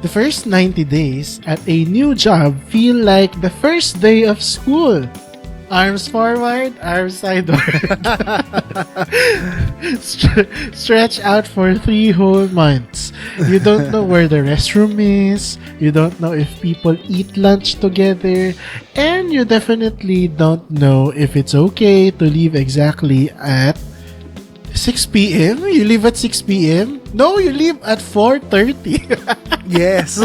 the first 90 days at a new job feel like the first day of school. Arms forward, arms sideward. Stretch out for 3 whole months. You don't know where the restroom is. You don't know if people eat lunch together. And you definitely don't know if it's okay to leave exactly at 6 p.m. You leave at 6 p.m.? No, you leave at 4:30. Yes.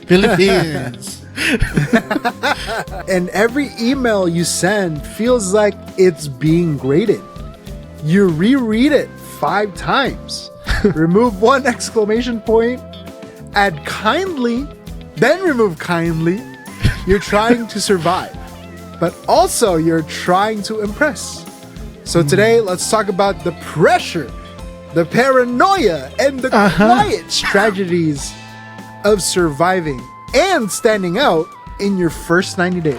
Philippines. And every email you send feels like it's being graded. You reread it 5 times. Remove 1 exclamation point. Add kindly. Then remove kindly. You're trying to survive. But also you're trying to impress. So today, let's talk about the pressure, the paranoia, and the quiet tragedies of surviving and standing out in your first 90 days.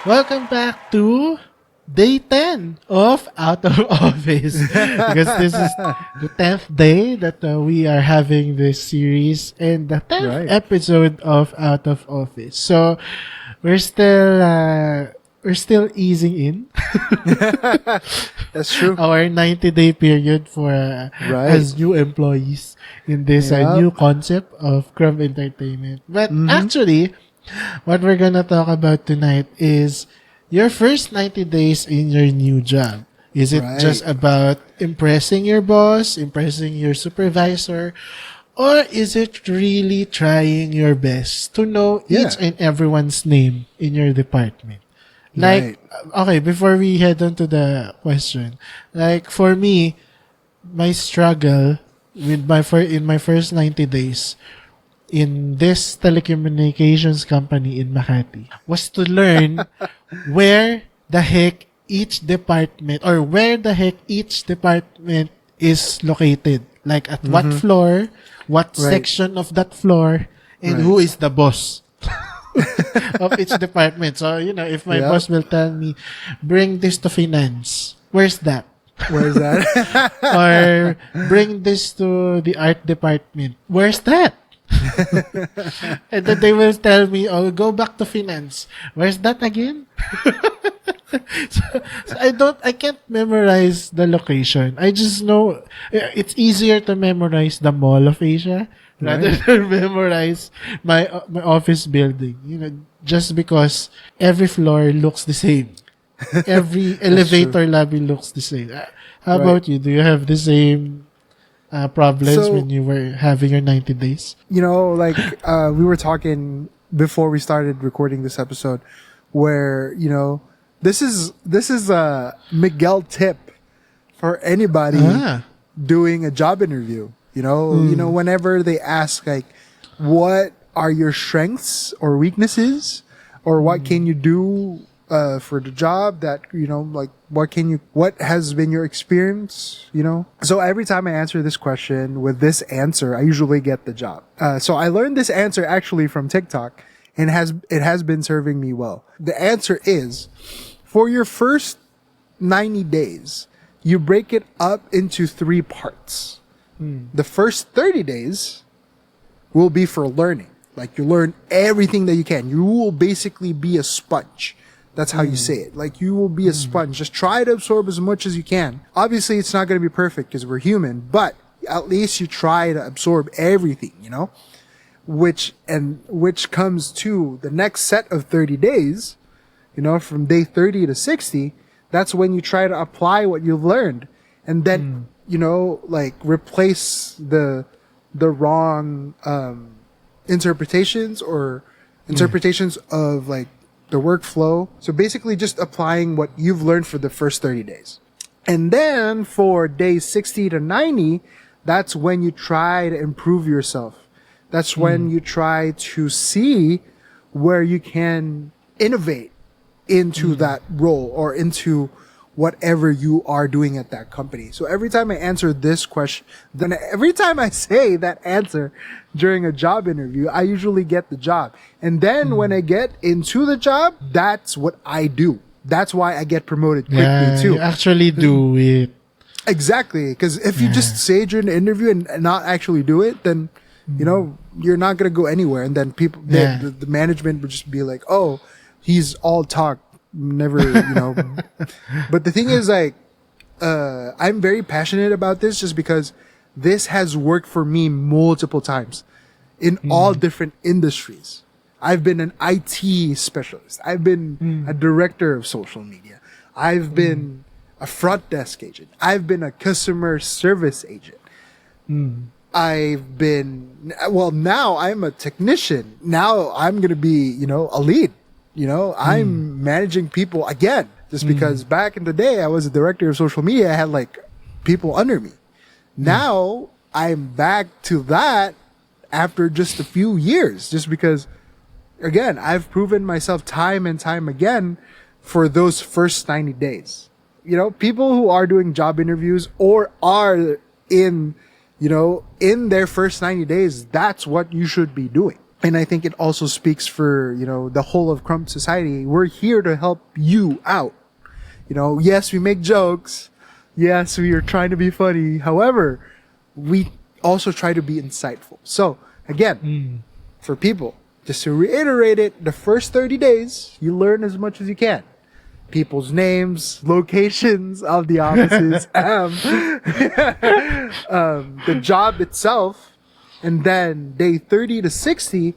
Welcome back to day 10 of Out of Office. Because this is the 10th day that we are having this series and the 10th episode of Out of Office. So we're still easing in. That's true. Our 90-day period for as new employees in this new concept of Crumb Entertainment. But actually, what we're gonna talk about tonight is your first 90 days in your new job. Is it just about impressing your boss, impressing your supervisor, or is it really trying your best to know each and everyone's name in your department? Like, okay, before we head on to the question, like for me, my struggle with in my first 90 days in this telecommunications company in Makati was to learn where the heck each department is located. Like at what floor, what section of that floor, and who is the boss of each department. So, if my boss will tell me, bring this to finance, where's that? Where's that? Or bring this to the art department, where's that? And then they will tell me, oh, go back to finance. Where's that again? so I can't memorize the location. I just know it's easier to memorize the Mall of Asia rather than memorize my office building. Just because every floor looks the same. Every elevator lobby looks the same. How about you? Do you have the same problems when you were having your 90 days? We were talking before we started recording this episode where, this is a Miguel tip for anybody doing a job interview. Whenever they ask, like, what are your strengths or weaknesses, or what can you do for the job that, what has been your experience, So every time I answer this question with this answer, I usually get the job. So I learned this answer actually from TikTok, and it has been serving me well. The answer is, for your first 90 days, you break it up into 3 parts. The first 30 days will be for learning. Like, you learn everything that you can. You will basically be a sponge. That's how you say it. Like, you will be a sponge. Just try to absorb as much as you can. Obviously, it's not going to be perfect because we're human, but at least you try to absorb everything, which comes to the next set of 30 days, from day 30 to 60. That's when you try to apply what you've learned, and then, replace the wrong, interpretations of the workflow. So basically just applying what you've learned for the first 30 days. And then for days 60 to 90, that's when you try to improve yourself. That's when you try to see where you can innovate into that role or into whatever you are doing at that company. So every time I answer this question, then every time I say that answer during a job interview, I usually get the job. And then when I get into the job, that's what I do. That's why I get promoted quickly too. You actually do it. Exactly. Because if you just say during the interview and not actually do it, then, you know, you're not going to go anywhere. And then people, the management would just be like, oh, he's all talk. Never, you know. But the thing is, like, I'm very passionate about this just because this has worked for me multiple times in all different industries. I've been an IT specialist. I've been a director of social media. I've been a front desk agent. I've been a customer service agent. I've been, well, now I'm a technician. Now I'm going to be, you know, a lead. You know, I'm managing people again, just because back in the day I was a director of social media. I had like people under me. Now I'm back to that after just a few years, just because, again, I've proven myself time and time again for those first 90 days. You know, people who are doing job interviews or are in, you know, in their first 90 days, that's what you should be doing. And I think it also speaks for, you know, the whole of Crumb Society. We're here to help you out. You know, yes, we make jokes. Yes, we are trying to be funny. However, we also try to be insightful. So, again, for people, just to reiterate it, the first 30 days, you learn as much as you can. People's names, locations of the offices, the job itself. And then day 30 to 60,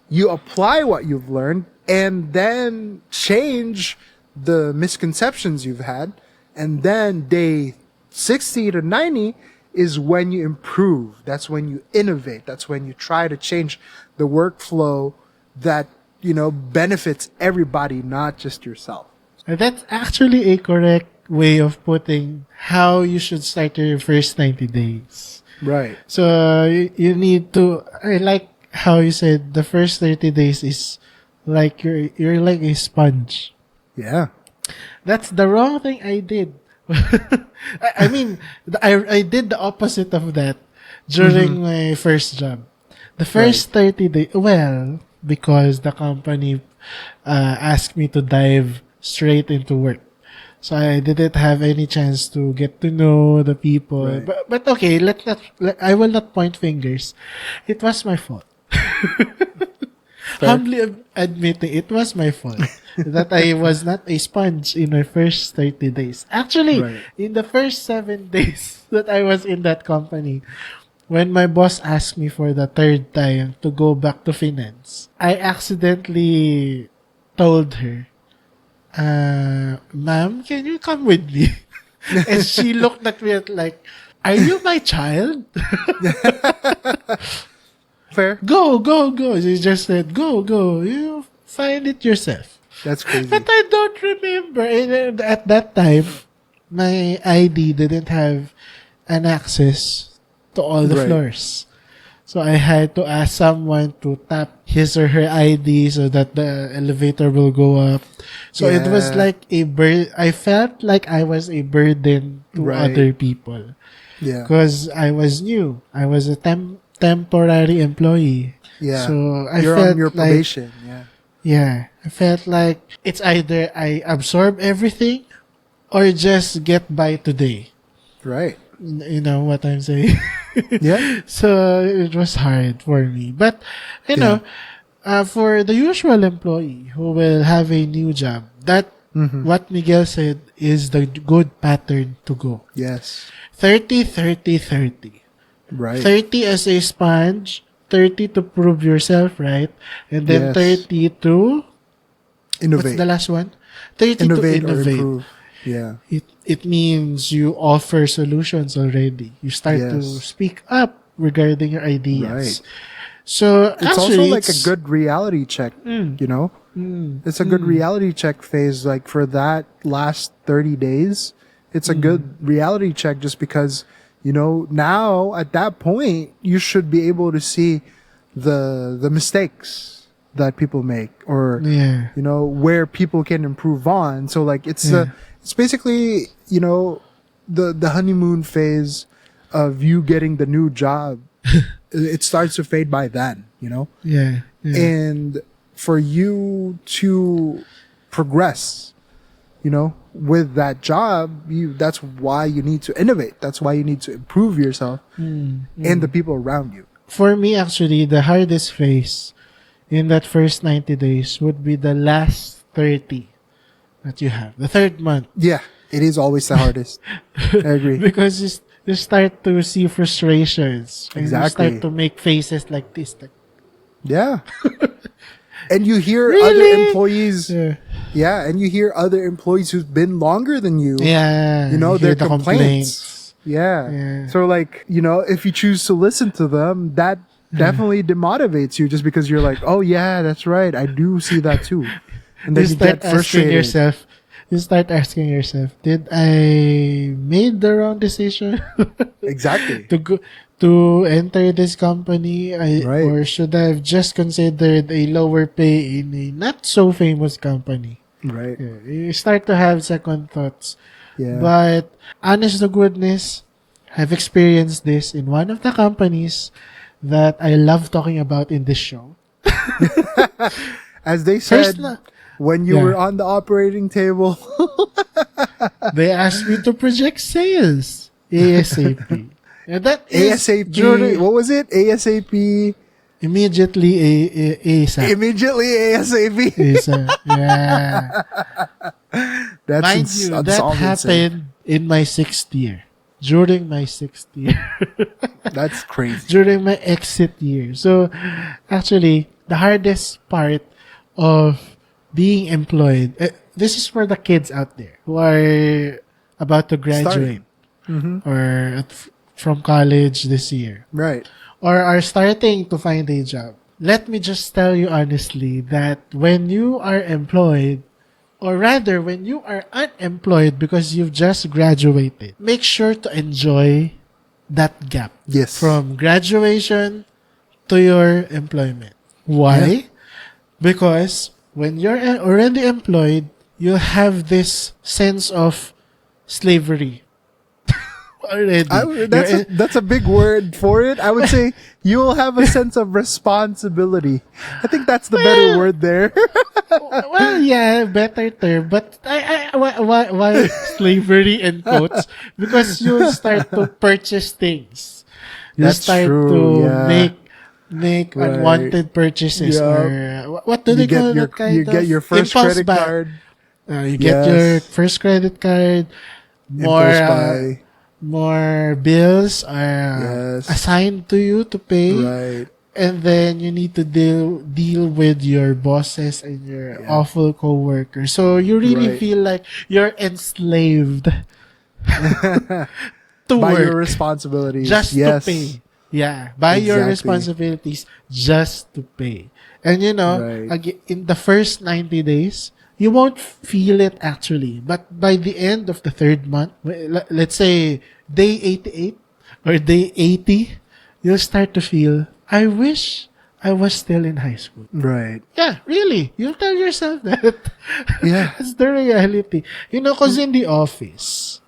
you apply what you've learned and then change the misconceptions you've had. And then day 60 to 90 is when you improve. That's when you innovate. That's when you try to change the workflow that, you know, benefits everybody, not just yourself. That's actually a correct way of putting how you should start your first 90 days. Right. So you need to. I like how you said the first 30 days is like you're like a sponge. Yeah. That's the wrong thing I did. I mean, I did the opposite of that during my first job. The first 30 days, well, because the company asked me to dive straight into work. So I didn't have any chance to get to know the people. Right. But okay, I will not point fingers. It was my fault. Humbly admitting, it was my fault that I was not a sponge in my first 30 days. Actually, in the first 7 days that I was in that company, when my boss asked me for the third time to go back to finance, I accidentally told her, ma'am, can you come with me? And she looked at me like, are you my child? Fair. Go. She just said, go. You find it yourself. That's crazy. But I don't remember. And at that time, my ID didn't have an access to all the floors. So I had to ask someone to tap his or her ID so that the elevator will go up. So it was like I felt like I was a burden to other people. Yeah. Because I was new. I was a temporary employee. Yeah. So You're felt on your probation. Like, yeah. I felt like it's either I absorb everything or just get by today. Right. You know what I'm saying? Yeah. So it was hard for me. But, you know, for the usual employee who will have a new job, that what Miguel said is the good pattern to go. Yes. 30, 30, 30. Right. 30 as a sponge, 30 to prove yourself, right? And then 30 to innovate. What's the last one? 30 innovate to innovate. Or improve. Yeah. It means you offer solutions already. You start to speak up regarding your ideas. Right. So It's actually, also like a good reality check, you know? It's a good reality check phase. Like for that last 30 days, it's a good reality check just because, you know, now at that point, you should be able to see the mistakes that people make or, yeah, you know, where people can improve on. So like it's basically, you know, the honeymoon phase of you getting the new job. It starts to fade by then, you know? yeah, yeah. And for you to progress, you know, with that job, that's why you need to innovate. That's why you need to improve yourself and the people around you. For me, actually, the hardest phase in that first 90 days would be the last 30 that you have. The third month. Yeah, it is always the hardest. I agree. Because you start to see frustrations. And Exactly. you start to make faces like this. Like, Yeah. And you hear Really? other employees. yeah. And you hear other employees who've been longer than you. Yeah. You know, hear their the complaints. Yeah. So like, you know, if you choose to listen to them, that definitely demotivates you just because you're like, oh yeah, that's right. I do see that too. And then you start get frustrated. You start asking yourself, did I made the wrong decision? Exactly. To enter this company, Right. or should I have just considered a lower pay in a not so famous company? Right. Yeah, you start to have second thoughts. Yeah. But honest to goodness, I've experienced this in one of the companies that I love talking about in this show. As they said, First, when you were on the operating table. they asked me to project sales ASAP. And that is ASAP. What was it? ASAP. Immediately ASAP. Immediately ASAP. ASAP. Yeah. Mind you, that happened in my 6th year. During my 6th year. That's crazy. During my exit year. So, actually, the hardest part of being employed, this is for the kids out there who are about to graduate or from college this year. Right. Or are starting to find a job. Let me just tell you honestly that when you are employed, or rather when you are unemployed because you've just graduated, make sure to enjoy that gap. Yes. From graduation to your employment. Why? Yeah. Because when you're already employed, you have this sense of slavery. Already. That's a big word for it. I would say you'll have a sense of responsibility. I think that's the better word there. Well, yeah, better term. But why slavery in quotes? Because you start to purchase things. You That's start true, to make Right. unwanted purchases, or what do they call that kind you of get your first impulse credit buy. card. You get your first credit card. Impulse buy. More bills are Yes. assigned to you to pay. Right. And then you need to deal with your bosses and your awful coworkers. So you really Right. feel like you're enslaved to By work your responsibilities. just Yes. to pay. Yeah, by your Exactly. responsibilities just to pay. And you know, Right. in the first 90 days, you won't feel it actually. But by the end of the third month, let's say day 88 or day 80, you'll start to feel, I wish I was still in high school. Right. Yeah, really. You'll tell yourself that. Yeah. That's the reality. You know, because in the office,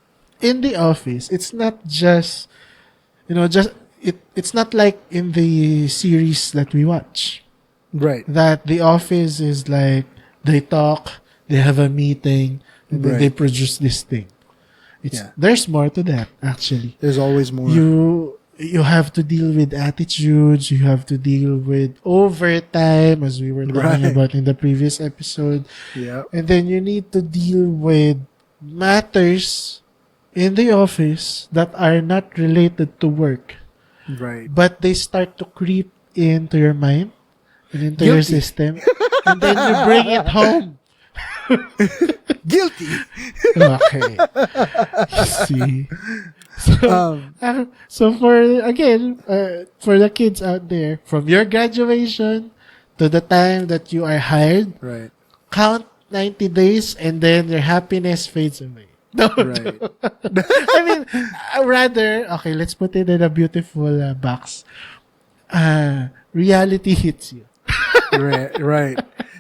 it's not just, it's not like in the series that we watch. Right. That the office is like, they talk, they have a meeting, and then Right. they produce this thing. There's more to that, actually. There's always more. You have to deal with attitudes, you have to deal with overtime, as we were talking Right. about in the previous episode. Yeah. And then you need to deal with matters in the office that are not related to work, Right. but they start to creep into your mind and into your Guilty. system, and then you bring it home. Guilty. Okay. See. So for for the kids out there, from your graduation to the time that you are hired, Right. count 90 days and then your happiness fades away. No, Right. I mean, rather, okay, let's put it in a beautiful box. Reality hits you. Right.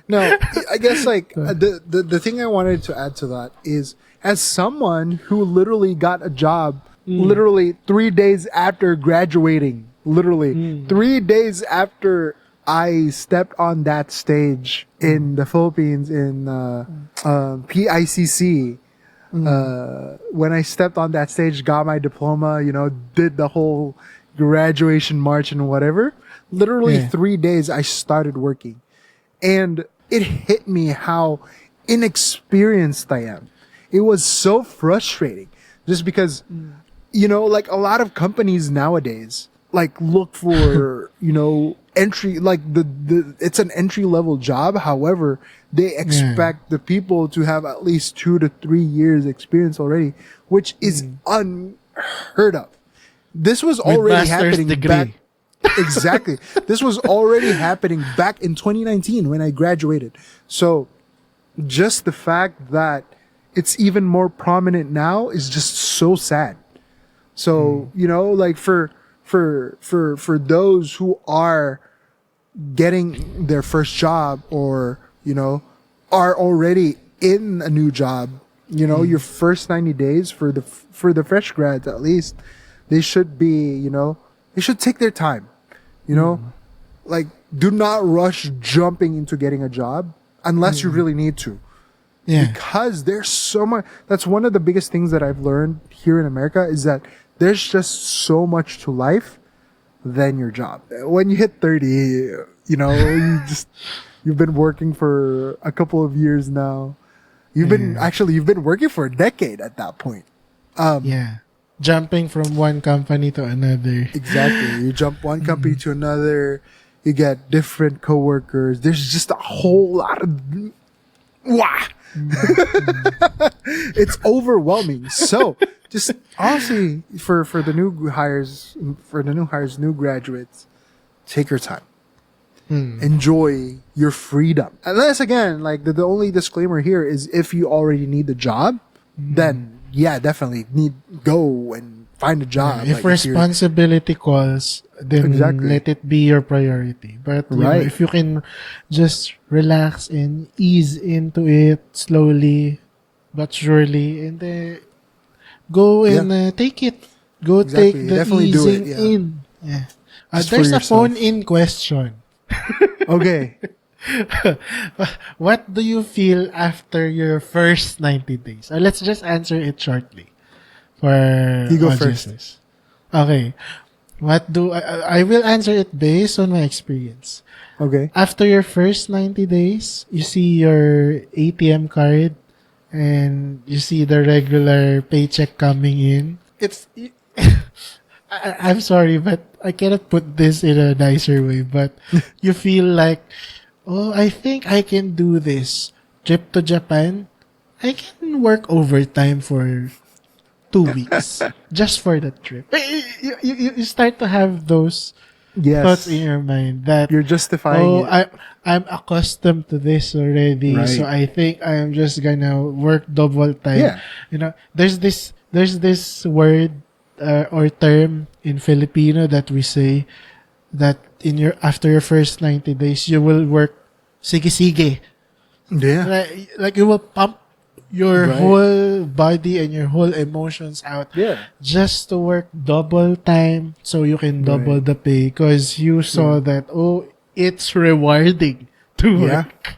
No, I guess like the thing I wanted to add to that is, as someone who literally got a job literally 3 days after graduating, literally 3 days after I stepped on that stage in the Philippines in PICC. When I stepped on that stage, got my diploma, did the whole graduation march and whatever. Literally 3 days I started working. And it hit me how inexperienced I am. It was so frustrating just because, like a lot of companies nowadays, like look for, entry, like it's an entry level job. However, they expect the people to have at least 2 to 3 years experience already, which is unheard of. This was already happening back. Exactly. This was already happening back in 2019 when I graduated. So just the fact that it's even more prominent now is just so sad. So, like for those who are getting their first job or, are already in a new job, your first 90 days for the fresh grads, at least, they should be, they should take their time. Like, do not rush jumping into getting a job unless you really need to. Yeah. Because there's so much. That's one of the biggest things that I've learned here in America is that there's just so much to life than your job. When you hit 30, you've been working for a couple of years now. You've been working for a decade at that point. Jumping from one company to another. Exactly. You jump one company to another. You get different coworkers. There's just a whole lot of it's overwhelming. So just honestly, for the new hires, new graduates, take your time. Enjoy your freedom. Unless again, like the only disclaimer here is if you already need the job, then definitely go and find a job. If responsibility calls, then let it be your priority. But if you can just relax and ease into it slowly but surely, and go and take it. Go take the definitely easing do it, in. There's a phone-in question. Okay. What do you feel after your first 90 days? Let's just answer it shortly. You go first. Okay. I will answer it based on my experience. Okay. After your first 90 days, you see your ATM card and you see the regular paycheck coming in. I'm sorry, but I cannot put this in a nicer way, but you feel like, oh, I think I can do this. Trip to Japan, I can work overtime for 2 weeks just for the trip. You start to have those thoughts in your mind that you're justifying it. I'm accustomed to this already, so I think I'm just gonna work double time. There's this word or term in Filipino that we say that after your first 90 days you will work sige. Like you will pump your whole body and your whole emotions out just to work double time so you can double the pay because you saw that it's rewarding to work.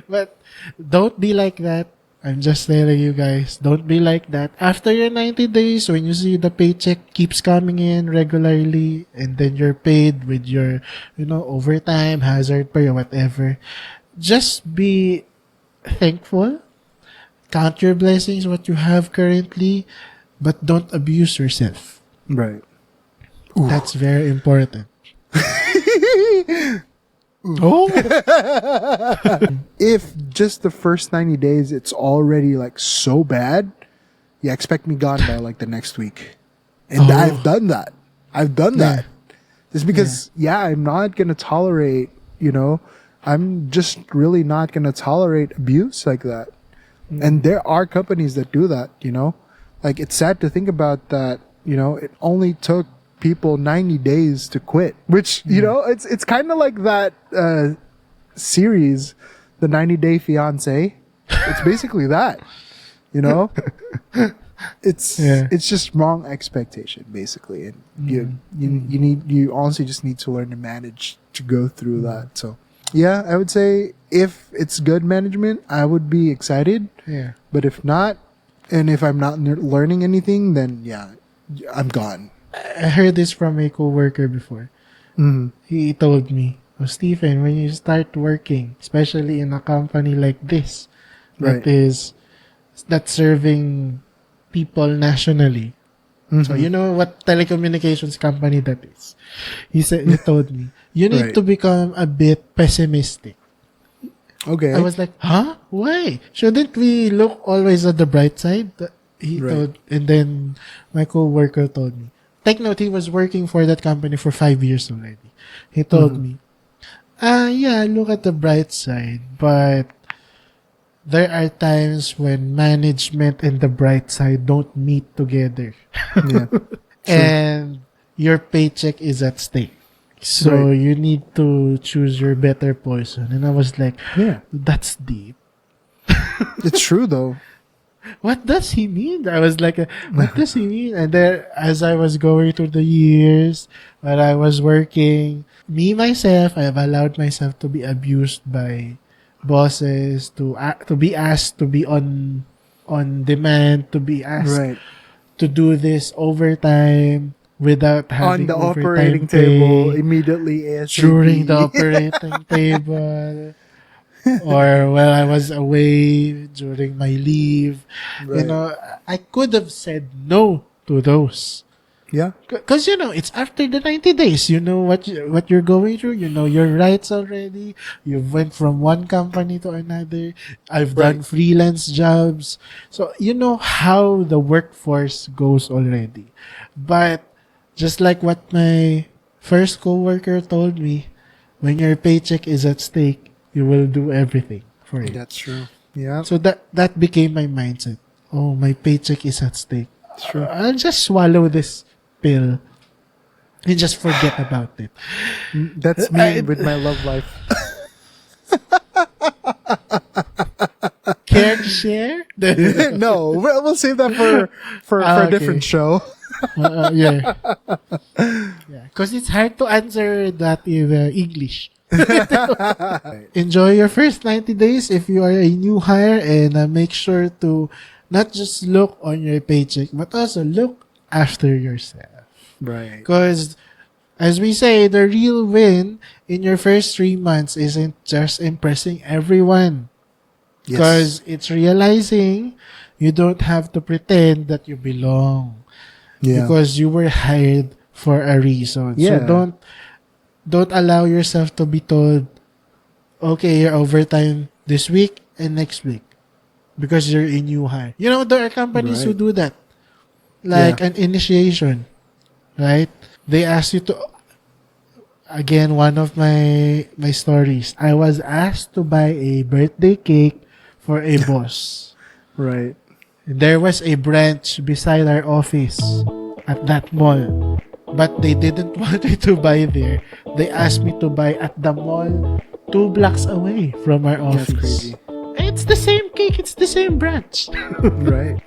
But don't be like that. I'm just telling you guys, don't be like that. After your 90 days, when you see the paycheck keeps coming in regularly and then you're paid with your, overtime, hazard pay or whatever, just be thankful. Count your blessings, what you have currently, but don't abuse yourself. Right. That's very important. Oh, If just the first 90 days it's already like so bad, yeah, expect me gone by like the next week. And I've done that. I've done that. Just because, I'm not going to tolerate, I'm just really not going to tolerate abuse like that. And there are companies that do that, Like, it's sad to think about that, it only took people 90 days to quit, which, it's kind of like that series, The 90-Day Fiancé. It's basically that, It's just wrong expectation, basically, and you honestly just need to learn to manage to go through that. So, yeah, I would say if it's good management, I would be excited. yeah. But if not, and if I'm not learning anything, then I'm gone. I heard this from a coworker before. He told me, "Oh, Stephen, when you start working, especially in a company like this, that's serving people nationally." So you know what telecommunications company that is. He told me, you need to become a bit pessimistic. Okay. I was like, huh? Why? Shouldn't we look always at the bright side? He told, and then my coworker told me. Take note, he was working for that company for 5 years already. He told me, look at the bright side, but there are times when management and the bright side don't meet together. And your paycheck is at stake. So you need to choose your better poison. And I was like, that's deep. It's true, though. What does he mean? I was like, what does he mean? And there, as I was going through the years, when I was working, myself, I have allowed myself to be abused by bosses, to be asked to be on demand, to be asked to do this overtime without having on the overtime operating pay, table immediately ASAP. during the operating table, or while I was away during my leave. I could have said no to those. Yeah. Because, it's after the 90 days. You know what you're going through. You know your rights already. You've went from one company to another. I've done freelance jobs. So, you know how the workforce goes already. But, just like what my first coworker told me, when your paycheck is at stake, you will do everything for it. That's true. Yeah. So, that became my mindset. Oh, my paycheck is at stake. That's true. I'll just swallow this pill and just forget about it. That's me with my love life. Care to share? No, we'll save that for a different show. Yeah. Because it's hard to answer that in English. Enjoy your first 90 days if you are a new hire, and make sure to not just look on your paycheck, but also look after yourself. Right. Because, as we say, the real win in your first 3 months isn't just impressing everyone. Because it's realizing you don't have to pretend that you belong. Yeah. Because you were hired for a reason. Yeah. So don't allow yourself to be told, okay, you're overtime this week and next week because you're a new hire. There are companies who do that. Like an initiation, right? They ask you to, again, one of my stories, I was asked to buy a birthday cake for a boss. Right. There was a branch beside our office at that mall, but they didn't want me to buy there. They asked me to buy at the mall 2 blocks away from our office. That's crazy. It's the same cake. It's the same branch. Right.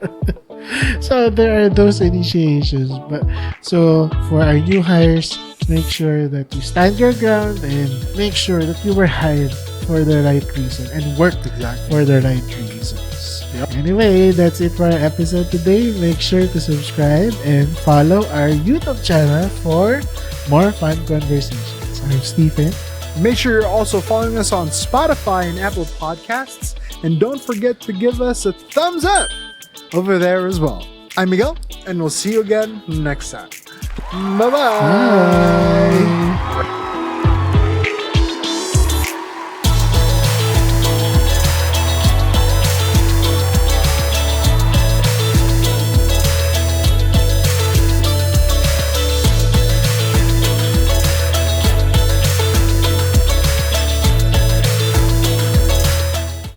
So there are those initiations. But so for our new hires, make sure that you stand your ground and make sure that you were hired for the right reason and worked for the right reasons. Yep. Anyway, that's it for our episode today. Make sure to subscribe and follow our YouTube channel for more fun conversations. I'm Stephen. Make sure you're also following us on Spotify and Apple Podcasts. And don't forget to give us a thumbs up over there as well. I'm Miguel, and we'll see you again next time. Bye-bye. Bye.